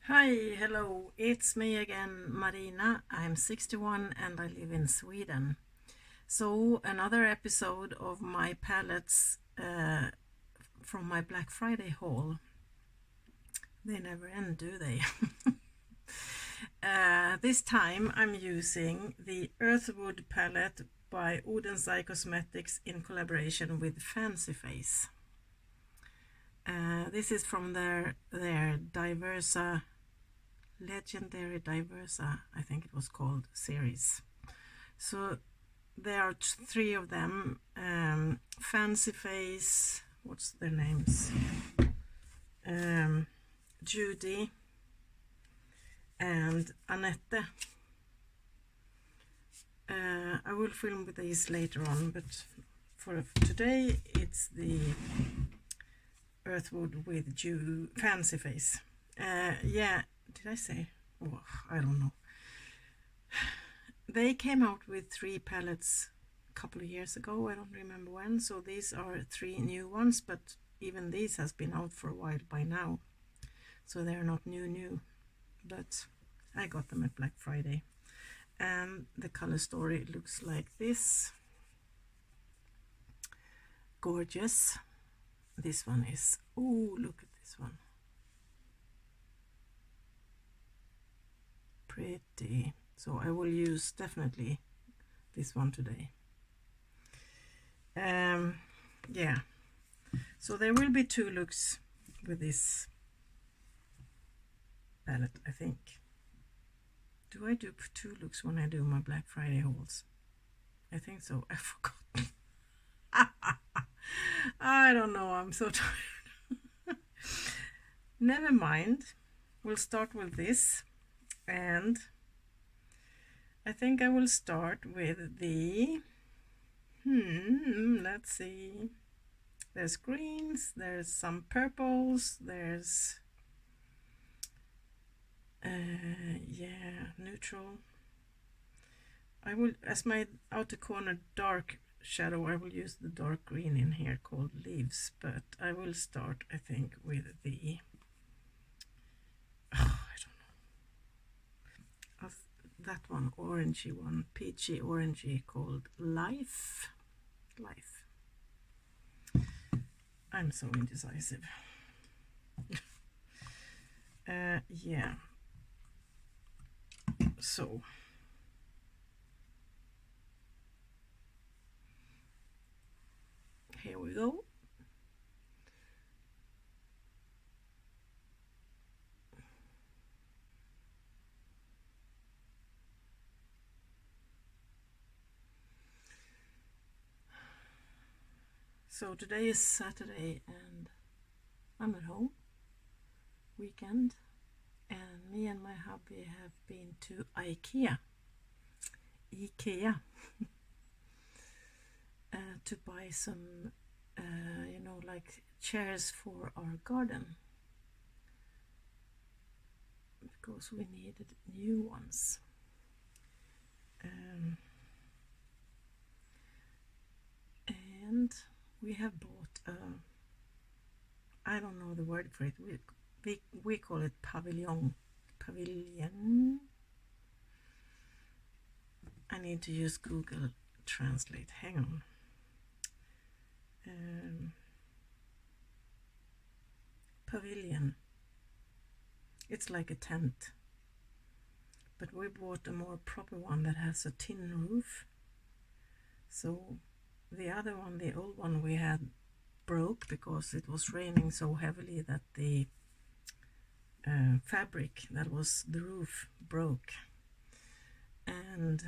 Hi, hello, it's me again, Marina. I'm 61 and I live in Sweden. So, another episode of my palettes from my Black Friday haul. They never end, do they? This time I'm using the Earthwood palette by Oden Cosmetics in collaboration with Fancy Face. This is from their Diversa Legendary Diversa, I think it was called, series. So there are three of them. Fancy Face, what's their names? Judy and Annette. I will film with these later on, but for today it's the Earthwood with Fancy Face. Yeah, did I say? Oh, I don't know. They came out with 3 palettes a couple of years ago, I don't remember when, so these are 3 new ones, but even these has been out for a while by now, so they're not new, but I got them at Black Friday. And the color story looks like this. Gorgeous. This one is, oh, look at this one. Pretty. So I will use definitely this one today. Yeah, so there will be 2 looks with this palette, I think. Do I do 2 looks when I do my Black Friday hauls? I think so. I forgot. I don't know, I'm so tired. Never mind, we'll start with this, and I think I will start with the let's see, there's greens, there's some purples, there's yeah, neutral. I will, as my outer corner dark shadow, I will use the dark green in here called Leaves, but I will start, I think, with the I don't know, that one, orangey one, peachy orangey, called Life. I'm so indecisive. Yeah, so here we go. So today is Saturday and I'm at home, weekend, and me and my hubby have been to IKEA to buy some like chairs for our garden, because we needed new ones. And we have bought I don't know the word for it, we call it pavilion. I need to use Google Translate, hang on. Pavilion, it's like a tent, but we bought a more proper one that has a tin roof. So the other one, the old one we had, broke because it was raining so heavily that the fabric that was the roof broke, and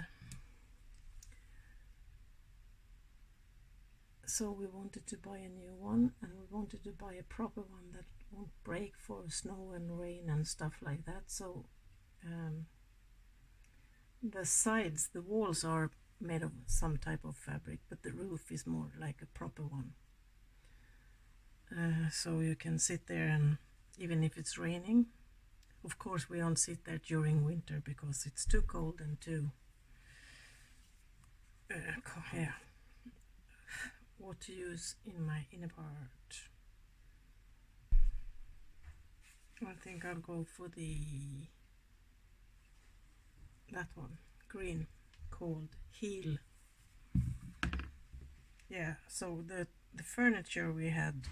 so we wanted to buy a new one, and we wanted to buy a proper one that won't break for snow and rain and stuff like that. So the sides, the walls are made of some type of fabric, but the roof is more like a proper one. So you can sit there, and even if it's raining, of course we don't sit there during winter because it's too cold and too yeah, what to use in my inner part. I think I'll go for that one, green, called Heel. Yeah, so the furniture we had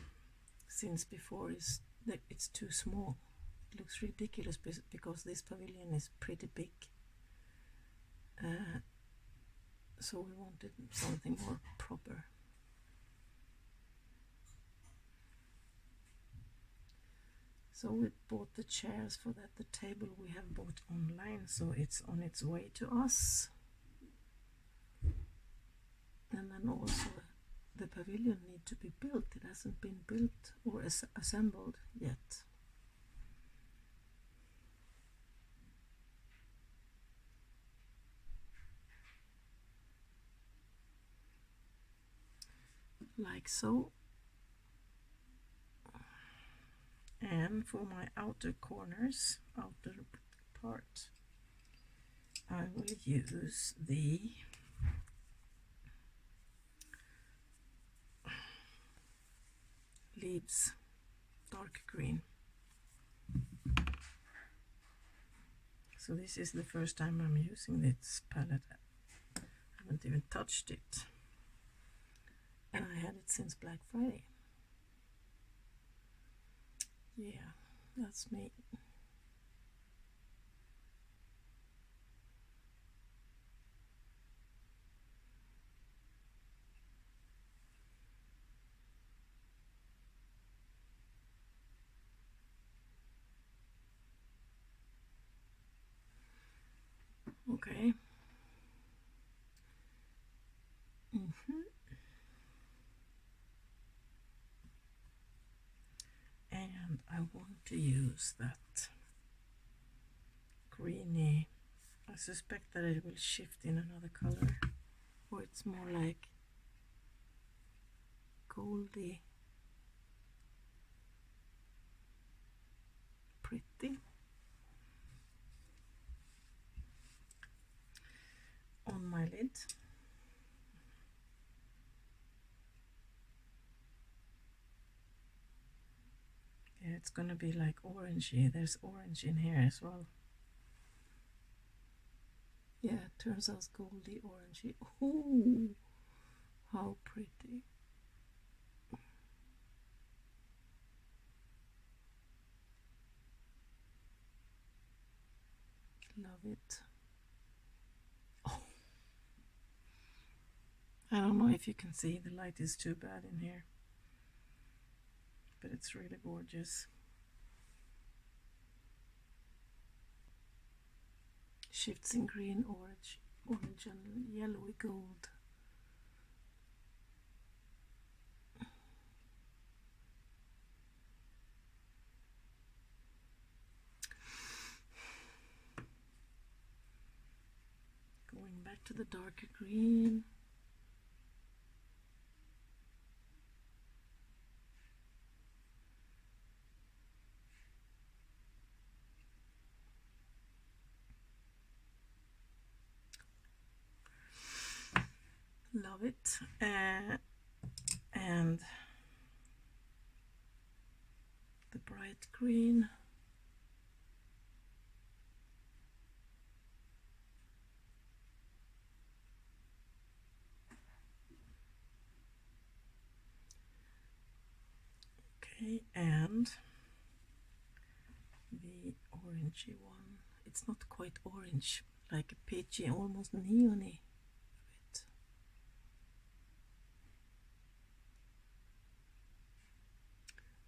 since before is that it's too small. It looks ridiculous because this pavilion is pretty big. So we wanted something more proper. So we bought the chairs for that. The table we have bought online, so it's on its way to us. And then also the pavilion needs to be built. It hasn't been built or assembled yet. Like so. And for my outer corners, outer part, I will use the Leaves dark green. So this is the first time I'm using this palette. I haven't even touched it. And I had it since Black Friday. Yeah, that's me. Okay. And I want to use that greeny. I suspect that it will shift in another color, or it's more like goldy, pretty. On my lid. Yeah, it's gonna be like orangey. There's orange in here as well. Yeah, it turns out goldy orangey. Ooh, how pretty. Love it. Oh. I don't know if you can see, the light is too bad in here, but it's really gorgeous. Shifts in green, orange, and yellowy gold. Going back to the darker green. Love it. And the bright green. Okay, and the orangey one. It's not quite orange, like a peachy, almost neony.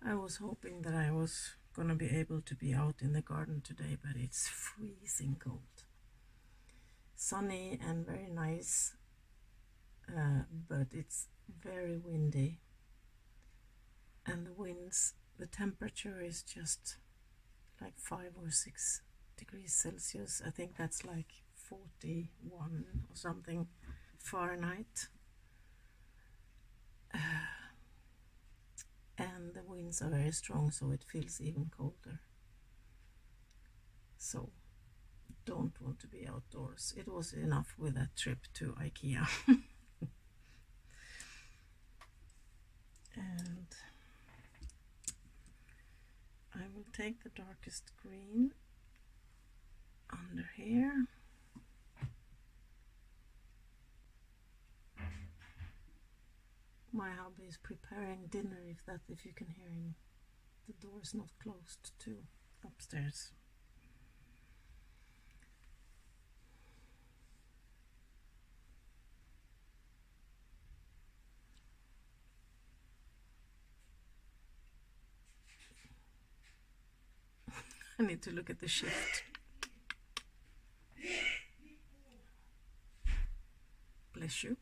I was hoping that I was gonna be able to be out in the garden today, but it's freezing cold. Sunny and very nice, but it's very windy. And the temperature is just like 5 or 6 degrees Celsius. I think that's like 41 or something Fahrenheit. And the winds are very strong, so it feels even colder. So don't want to be outdoors. It was enough with that trip to IKEA. And I will take the darkest green under here. My hubby is preparing dinner, if you can hear him. The door is not closed too, upstairs. I need to look at the shift. Bless you.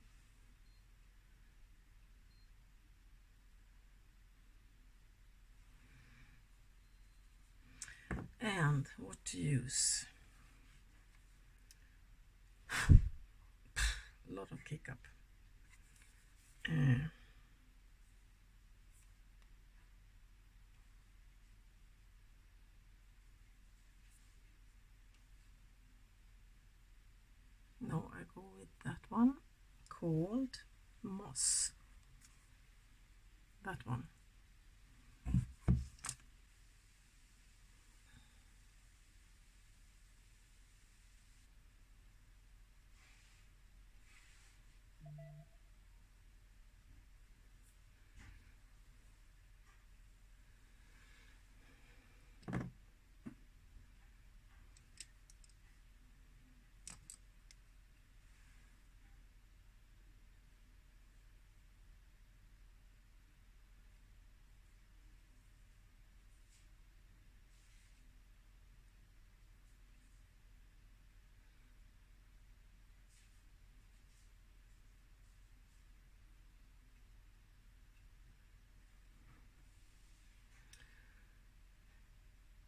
And what to use? A lot of kick up. No, I go with that one called Moss. That one.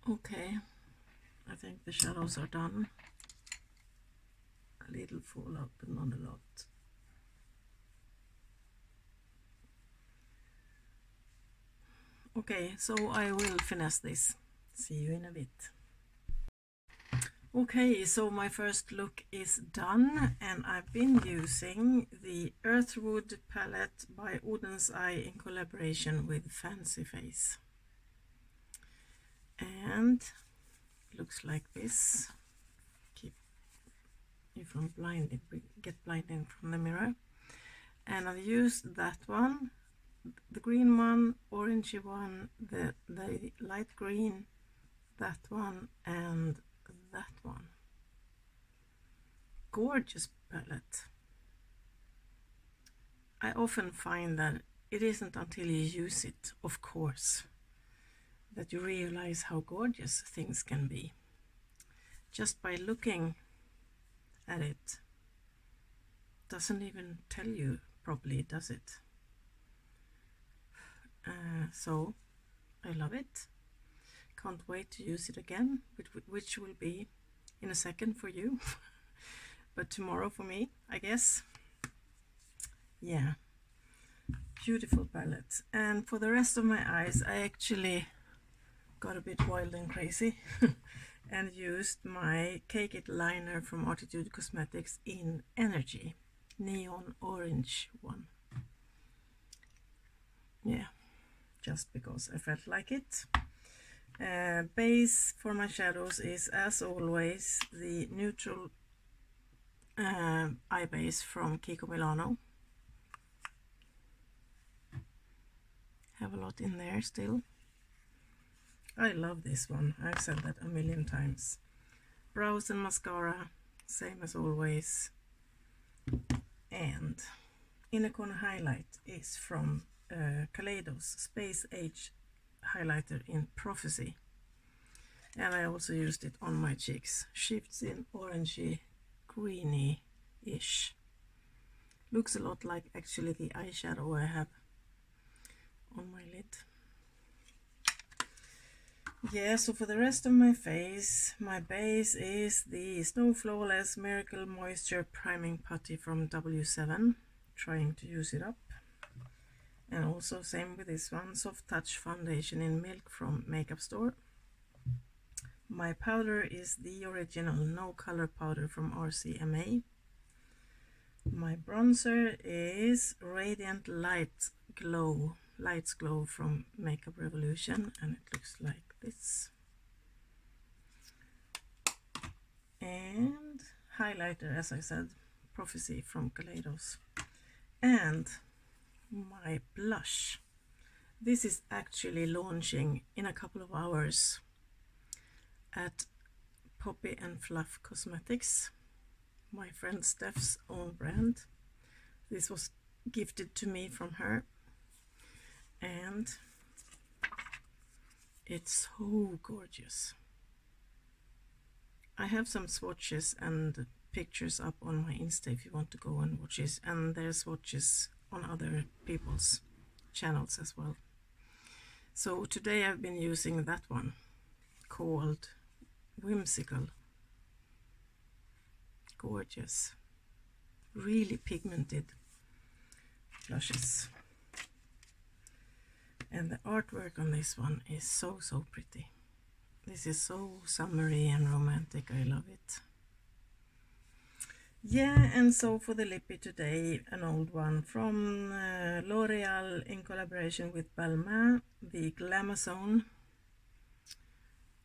Okay, I think the shadows are done. A little fallout, but not a lot. Okay, so I will finesse this. See you in a bit. Okay, so my first look is done, and I've been using the Earthwood palette by Oden's Eye in collaboration with Fancy Face. And it looks like this. Keep you from blinding, get blinding from the mirror. And I've used that one, the green one, orangey one, the light green, that one, and that one. Gorgeous palette. I often find that it isn't until you use it, of course, that you realize how gorgeous things can be. Just by looking at it, doesn't even tell you properly, does it? So I love it. Can't wait to use it again, which will be in a second for you, but tomorrow for me, I guess. Yeah, beautiful palette. And for the rest of my eyes, I actually got a bit wild and crazy and used my Cake It liner from Artitude Cosmetics in Energy, neon orange one. Yeah, just because I felt like it. Base for my shadows is, as always, the neutral eye base from Kiko Milano. Have a lot in there still. I love this one, I've said that a million times. Brows and mascara, same as always. And inner corner highlight is from Kaleidos Space Age highlighter in Prophecy, and I also used it on my cheeks. Shifts in orangey greeny ish. Looks a lot like actually the eyeshadow I have on my lid. Yeah, so for the rest of my face, my base is the Snow Flawless Miracle Moisture Priming Putty from W7. Trying to use it up. And also same with this one, Soft Touch Foundation in Milk from Makeup Store. My powder is the original No Color powder from RCMA. My bronzer is Radiant Lights Glow from Makeup Revolution, and it looks like this. And highlighter, as I said, Prophecy from Kaleidos. And my blush. This is actually launching in a couple of hours at Poppy and Fluff Cosmetics, my friend Steph's own brand. This was gifted to me from her, and it's so gorgeous. I have some swatches and pictures up on my Insta if you want to go and watch it, and there's swatches on other people's channels as well. So today I've been using that one called Whimsical. Gorgeous, really pigmented blushes, and the artwork on this one is so pretty. This is so summery and romantic. I love it. Yeah, and so for the lippy today, an old one from L'Oreal in collaboration with Balmain, the Glamazone,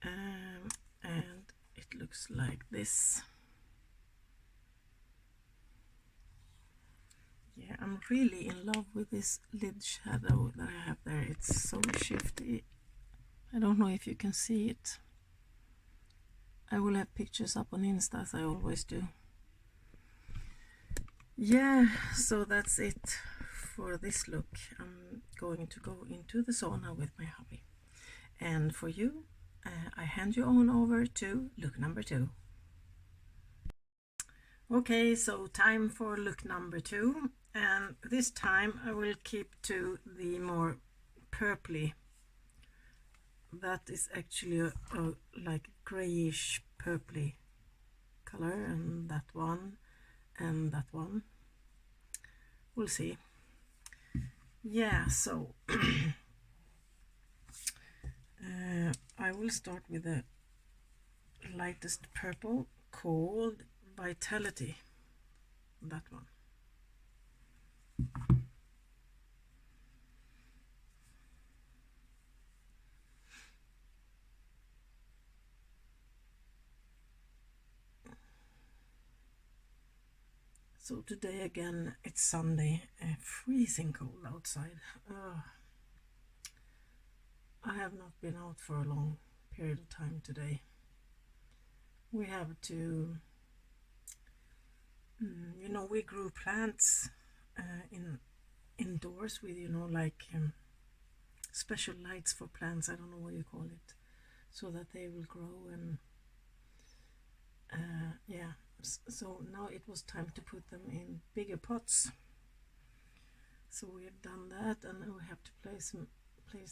and it looks like this. Yeah, I'm really in love with this lid shadow that I have there. It's so shifty. I don't know if you can see it. I will have pictures up on Insta as I always do. Yeah, so that's it for this look. I'm going to go into the sauna with my hubby. And for you, I hand you on over to look number 2. Okay, so time for look number 2. And this time I will keep to the more purpley. That is actually a like grayish purpley color, and that one and that one. We'll see. Yeah, so I will start with the lightest purple called Vitality. That one. So today again, it's Sunday, freezing cold outside. I have not been out for a long period of time today. We have to, you know, we grew plants indoors with, you know, like special lights for plants, I don't know what you call it, so that they will grow. And yeah, so now it was time to put them in bigger pots. So we have done that, and we have to place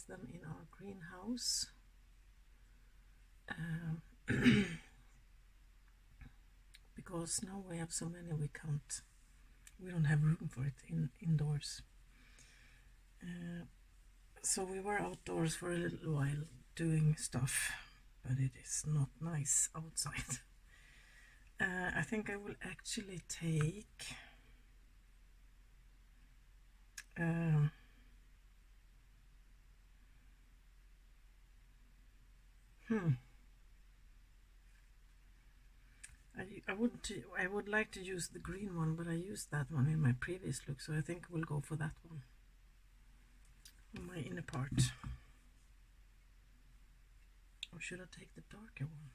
them in our greenhouse. Because now we have so many, we don't have room for it indoors. So we were outdoors for a little while doing stuff, but it is not nice outside. I think I will actually take I would like to use the green one, but I used that one in my previous look, so I think we'll go for that one on my inner part. Or should I take the darker one?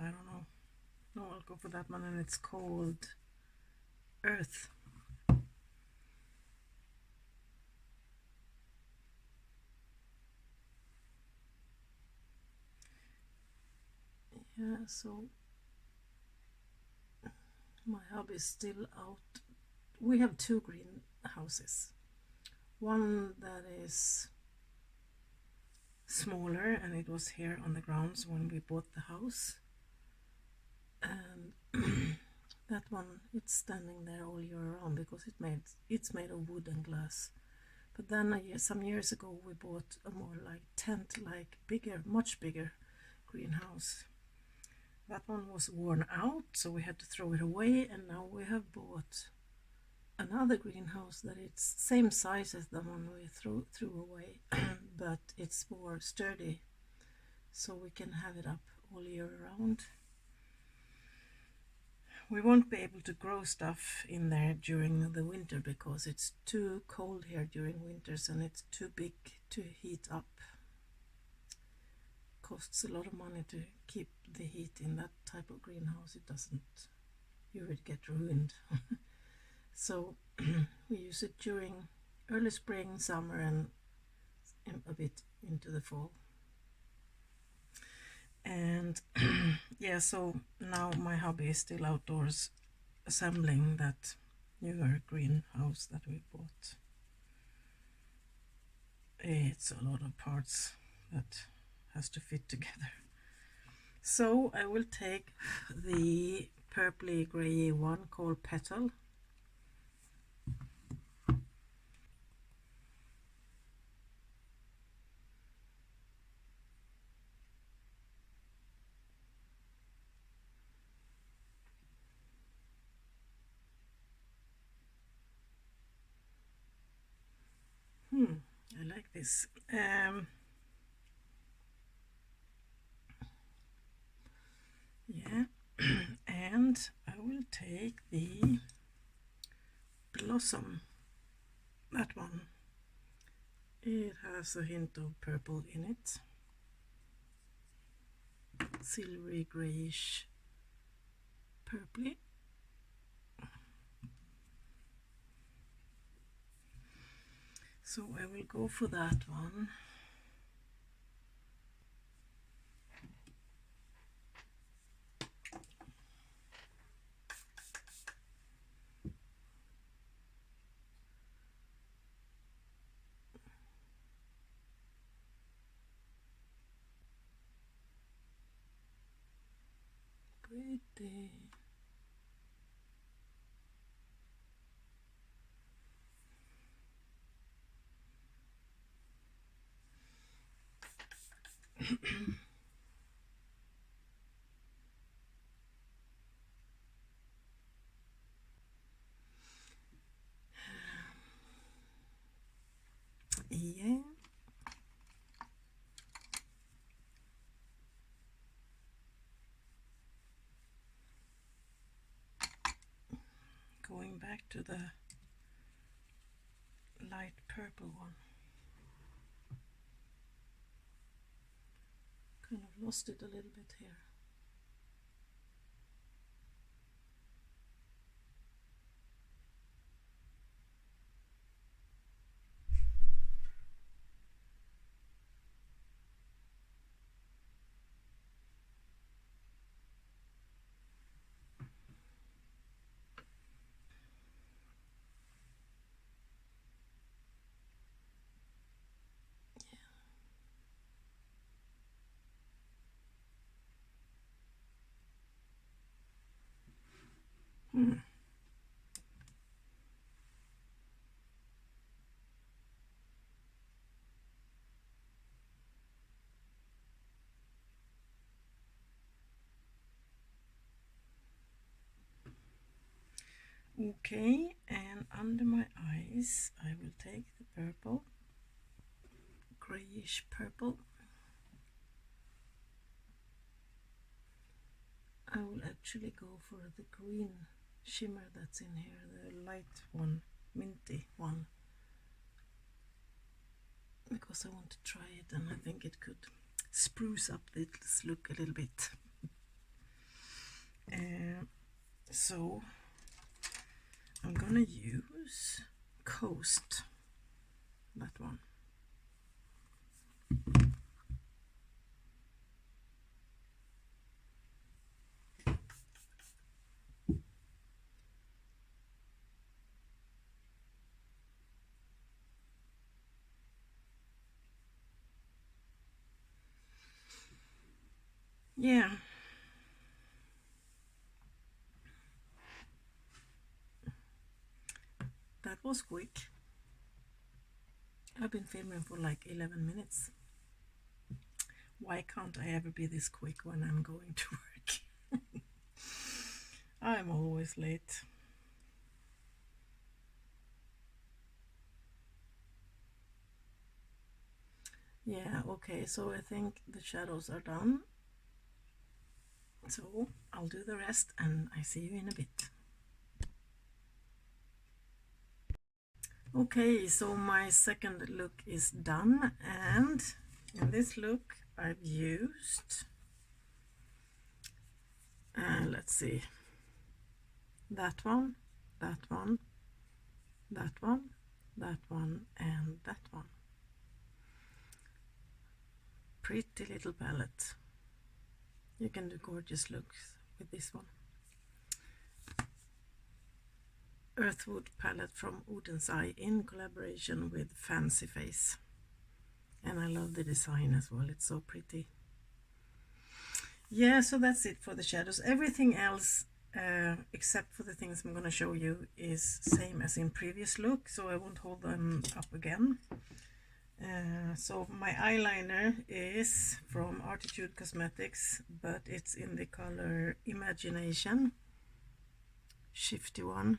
I don't know. No, I'll go for that one, and it's called Earth. Yeah, so my hubby is still out. We have 2 greenhouses. One that is smaller, and it was here on the grounds when we bought the house, and that one, it's standing there all year round because it's made of wood and glass. But then some years ago we bought a more like tent, like bigger, much bigger greenhouse. That one was worn out, so we had to throw it away, and now we have bought another greenhouse that it's same size as the one we threw away, but it's more sturdy, so we can have it up all year round. We won't be able to grow stuff in there during the winter because it's too cold here during winters and it's too big to heat up. Costs a lot of money to keep the heat in that type of greenhouse. It doesn't, you would get ruined. So we use it during early spring, summer, and a bit into the fall. And yeah, so now my hobby is still outdoors assembling that newer greenhouse that we bought. It's a lot of parts that has to fit together. So I will take the purpley grey one called Petal. I like this. Yeah, and I will take the Blossom, that one. It has a hint of purple in it, silvery grayish purpley. So I will go for that one. Pretty. Yeah. Going back to the light purple one. Kind of lost it a little bit here. Okay, and under my eyes I will take the purple, grayish purple. I will actually go for the green shimmer that's in here, the light one, minty one, because I want to try it and I think it could spruce up this look a little bit. So I'm gonna use Coast, that one. Yeah. That was quick. I've been filming for like 11 minutes. Why can't I ever be this quick when I'm going to work? I'm always late. Yeah, okay, so I think the shadows are done. So I'll do the rest and I see you in a bit. Okay, so my second look is done, and in this look I've used, let's see, that one, that one, that one, that one, and that one. Pretty little palette. You can do gorgeous looks with this one. Earthwood palette from Oden's Eye in collaboration with Fancy Face. And I love the design as well, it's so pretty. Yeah, so that's it for the shadows. Everything else, except for the things I'm going to show you, is same as in previous look, so I won't hold them up again. So my eyeliner is from Artitude Cosmetics, but it's in the color Imagination, shifty one.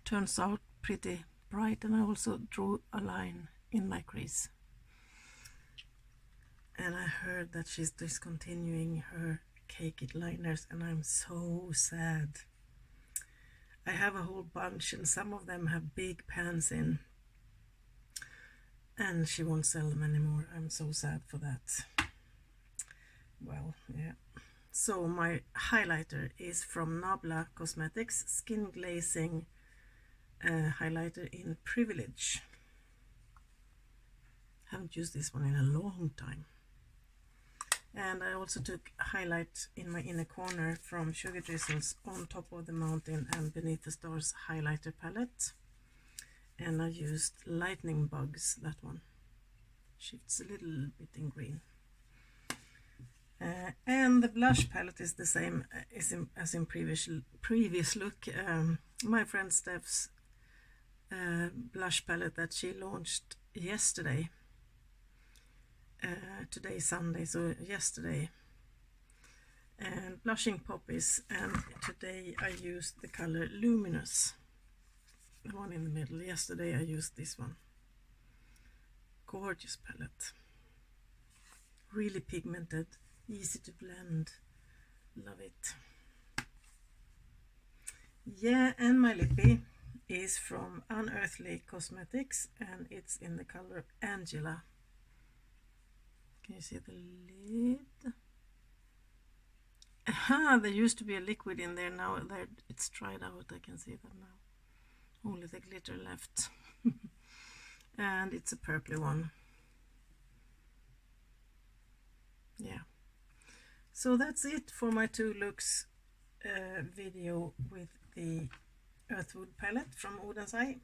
Turns out pretty bright, and I also drew a line in my crease. And I heard that she's discontinuing her Cake It liners, and I'm so sad. I have a whole bunch, and some of them have big pans in, and she won't sell them anymore. I'm so sad for that. Well, yeah. So my highlighter is from Nabla Cosmetics Skin Glazing highlighter in Privilege. Haven't used this one in a long time. And I also took highlight in my inner corner from Sugar Drizzles On Top of the Mountain and Beneath the Stars highlighter palette. And I used Lightning Bugs, that one. Shifts a little bit in green. And the blush palette is the same as in previous look. My friend Steph's blush palette that she launched yesterday. Today Sunday, so yesterday. And Blushing Poppies, and today I used the color Luminous, the one in the middle. Yesterday I used this one. Gorgeous palette. Really pigmented, easy to blend. Love it. Yeah, and my lippy is from Unearthly Cosmetics, and it's in the color Angela. Can you see the lid? Aha, there used to be a liquid in there, now it's dried out. I can see that now. Only the glitter left. And it's a purpley one. Yeah. So that's it for my two looks video with the Earthwood palette from Oden's Eye.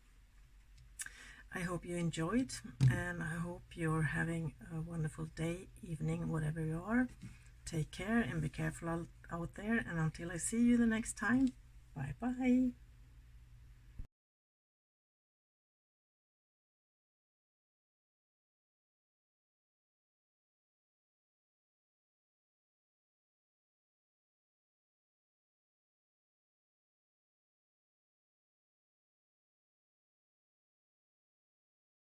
I hope you enjoyed, and I hope you're having a wonderful day, evening, whatever you are. Take care and be careful out there, and until I see you the next time, bye bye.